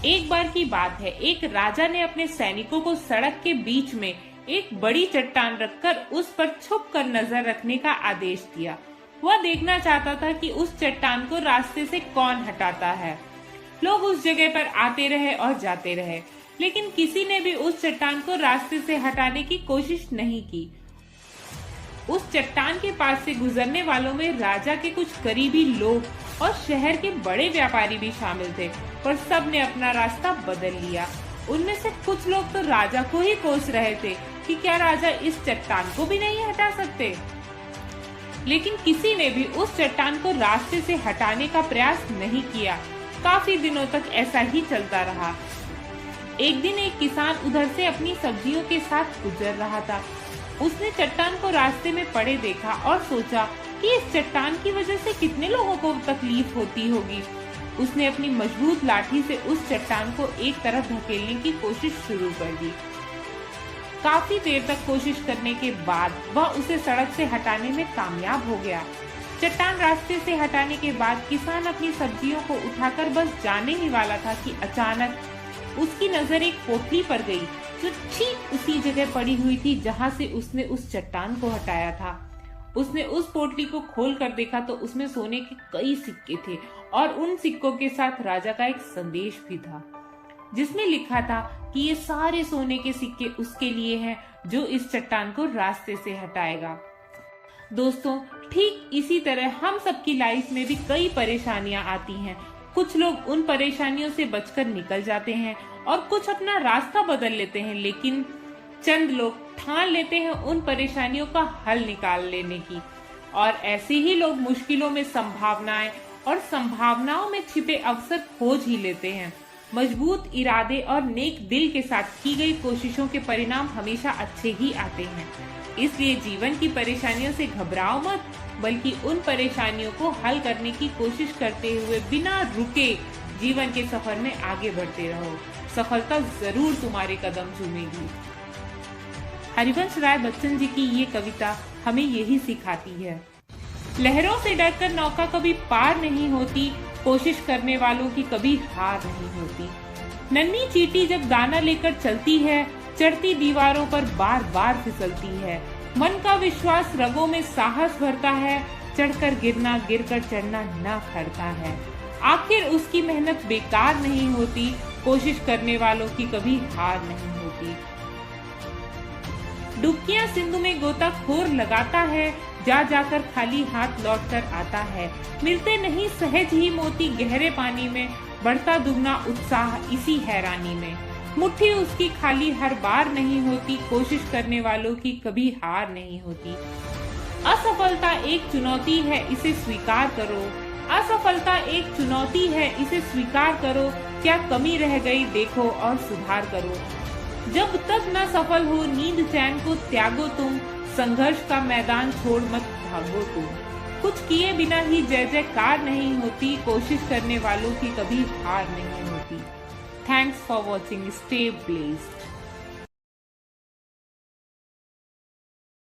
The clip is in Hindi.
एक बार की बात है, एक राजा ने अपने सैनिकों को सड़क के बीच में एक बड़ी चट्टान रखकर उस पर छुप कर नजर रखने का आदेश दिया। वह देखना चाहता था कि उस चट्टान को रास्ते से कौन हटाता है। लोग उस जगह पर आते रहे और जाते रहे, लेकिन किसी ने भी उस चट्टान को रास्ते से हटाने की कोशिश नहीं की। उस चट्टान के पास से गुजरने वालों में राजा के कुछ करीबी लोग और शहर के बड़े व्यापारी भी शामिल थे, पर सब ने अपना रास्ता बदल लिया। उनमें से कुछ लोग तो राजा को ही कोस रहे थे कि क्या राजा इस चट्टान को भी नहीं हटा सकते। लेकिन किसी ने भी उस चट्टान को रास्ते से हटाने का प्रयास नहीं किया। काफी दिनों तक ऐसा ही चलता रहा। एक दिन एक किसान उधर से अपनी सब्जियों के साथ गुजर रहा था। उसने चट्टान को रास्ते में पड़े देखा और सोचा कि इस चट्टान की वजह से कितने लोगों को तकलीफ होती होगी। उसने अपनी मजबूत लाठी से उस चट्टान को एक तरफ धकेलने की कोशिश शुरू कर दी। काफी देर तक कोशिश करने के बाद वह उसे सड़क से हटाने में कामयाब हो गया। चट्टान रास्ते से हटाने के बाद किसान अपनी सब्जियों को उठाकर बस जाने ही वाला था कि अचानक उसकी नजर एक पोटली पर गई, जो ठीक उसी जगह पड़ी हुई थी जहां से उसने उस चट्टान को हटाया था। उसने उस पोटली को खोल कर देखा तो उसमें सोने के कई सिक्के थे और उन सिक्कों के साथ राजा का एक संदेश भी था, जिसमें लिखा था कि ये सारे सोने के सिक्के उसके लिए हैं जो इस चट्टान को रास्ते से हटाएगा। दोस्तों, ठीक इसी तरह हम सबकी लाइफ में भी कई परेशानियां आती हैं। कुछ लोग उन परेशानियों से बचकर निकल जाते हैं और कुछ अपना रास्ता बदल लेते हैं, लेकिन चंद लोग ठान लेते हैं उन परेशानियों का हल निकाल लेने की। और ऐसे ही लोग मुश्किलों में संभावनाएं और संभावनाओं में छिपे अवसर खोज ही लेते हैं। मजबूत इरादे और नेक दिल के साथ की गई कोशिशों के परिणाम हमेशा अच्छे ही आते हैं। इसलिए जीवन की परेशानियों से घबराओ मत, बल्कि उन परेशानियों को हल करने की कोशिश करते हुए बिना रुके जीवन के सफर में आगे बढ़ते रहो। सफलता जरूर तुम्हारे कदम चूमेगी। हरिवंश राय बच्चन जी की ये कविता हमें यही सिखाती है। लहरों से डरकर नौका कभी पार नहीं होती, कोशिश करने वालों की कभी हार नहीं होती। नन्ही चींटी जब दाना लेकर चलती है, चढ़ती दीवारों पर बार बार फिसलती है। मन का विश्वास रगों में साहस भरता है, चढ़कर गिरना गिरकर चढ़ना न खड़ता है। आखिर उसकी मेहनत बेकार नहीं होती, कोशिश करने वालों की कभी हार नहीं होती। डुबकियां सिंधु में गोताखोर लगाता है, जा जाकर खाली हाथ लौटकर आता है। मिलते नहीं सहज ही मोती गहरे पानी में, बढ़ता दुगना उत्साह इसी हैरानी में। मुट्ठी उसकी खाली हर बार नहीं होती, कोशिश करने वालों की कभी हार नहीं होती। असफलता एक चुनौती है, इसे स्वीकार करो। असफलता एक चुनौती है, इसे स्वीकार करो। क्या कमी रह गई देखो और सुधार करो। जब तक न सफल हो नींद चैन को त्यागो तुम, संघर्ष का मैदान छोड़ मत भागो तुम। कुछ किए बिना ही जय जयकार नहीं होती, कोशिश करने वालों की कभी हार नहीं होती। Thanks for watching. Stay blessed.